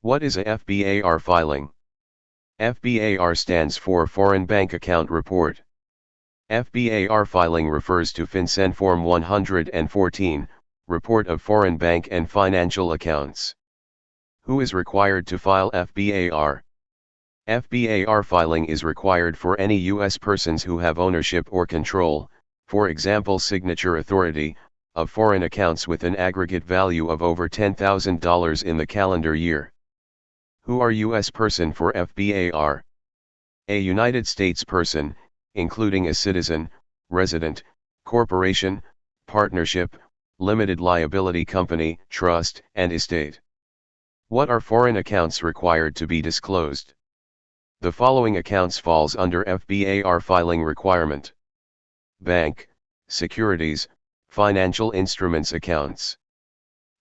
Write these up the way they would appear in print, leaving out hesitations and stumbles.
What is a FBAR filing? FBAR stands for Foreign Bank Account Report. FBAR filing refers to FinCen Form 114, Report of Foreign Bank and Financial Accounts. Who is required to file FBAR? FBAR filing is required for any U.S. persons who have ownership or control, for example signature authority, of foreign accounts with an aggregate value of over $10,000 in the calendar year. Who are U.S. person for FBAR? A United States person, including a citizen, resident, corporation, partnership, limited liability company, trust, and estate. What are foreign accounts required to be disclosed? The following accounts falls under FBAR filing requirement: bank, securities, financial instruments accounts.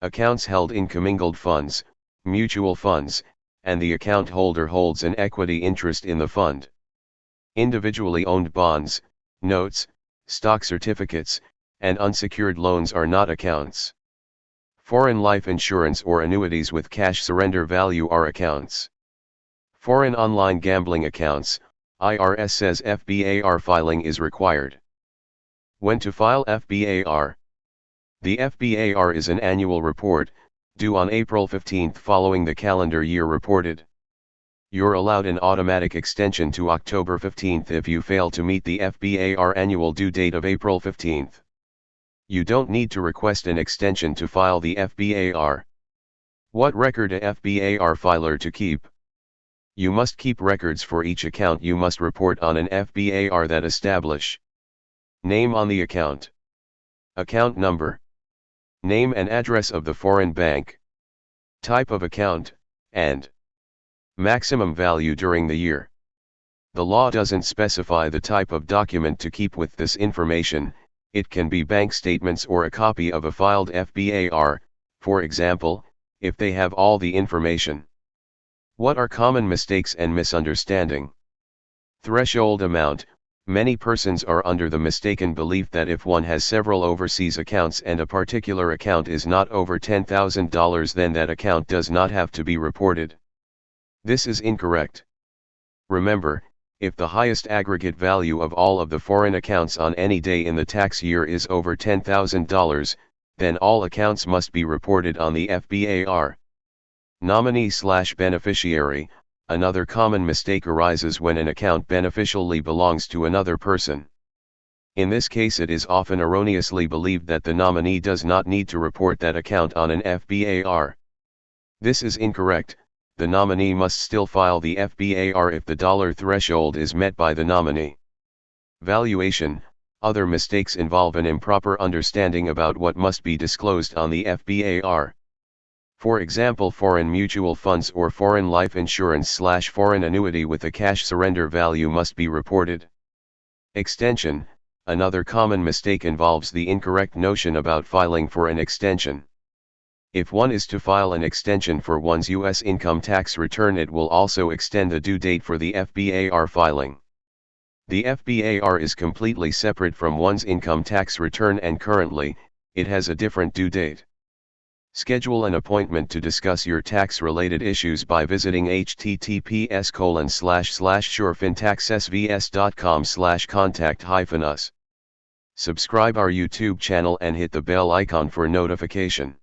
Accounts held in commingled funds, mutual funds, and the account holder holds an equity interest in the fund. Individually owned bonds, notes, stock certificates, and unsecured loans are not accounts. Foreign life insurance or annuities with cash surrender value are accounts. Foreign online gambling accounts, IRS says FBAR filing is required. When to file FBAR? The FBAR is an annual report, due on April 15 following the calendar year reported. You're allowed an automatic extension to October 15 if you fail to meet the FBAR annual due date of April 15. You don't need to request an extension to file the FBAR. What record a FBAR filer to keep? You must keep records for each account you must report on an FBAR that establish: name on the account, account number, name and address of the foreign bank, type of account, and maximum value during the year. The law doesn't specify the type of document to keep with this information. It can be bank statements or a copy of a filed FBAR, for example, if they have all the information. What are common mistakes and misunderstanding? Threshold amount. Many persons are under the mistaken belief that if one has several overseas accounts and a particular account is not over $10,000, then that account does not have to be reported. This is incorrect. Remember, if the highest aggregate value of all of the foreign accounts on any day in the tax year is over $10,000, then all accounts must be reported on the FBAR. Nominee/beneficiary. Another common mistake arises when an account beneficially belongs to another person. In this case, it is often erroneously believed that the nominee does not need to report that account on an FBAR. This is incorrect. The nominee must still file the FBAR if the dollar threshold is met by the nominee. Valuation. Other mistakes involve an improper understanding about what must be disclosed on the FBAR. For example, foreign mutual funds or foreign life insurance/foreign annuity with a cash surrender value must be reported. Extension. Another common mistake involves the incorrect notion about filing for an extension. If one is to file an extension for one's U.S. income tax return, it will also extend the due date for the FBAR filing. The FBAR is completely separate from one's income tax return, and currently, it has a different due date. Schedule an appointment to discuss your tax-related issues by visiting https://surefintaxsvs.com/contact-us. Subscribe our YouTube channel and hit the bell icon for notification.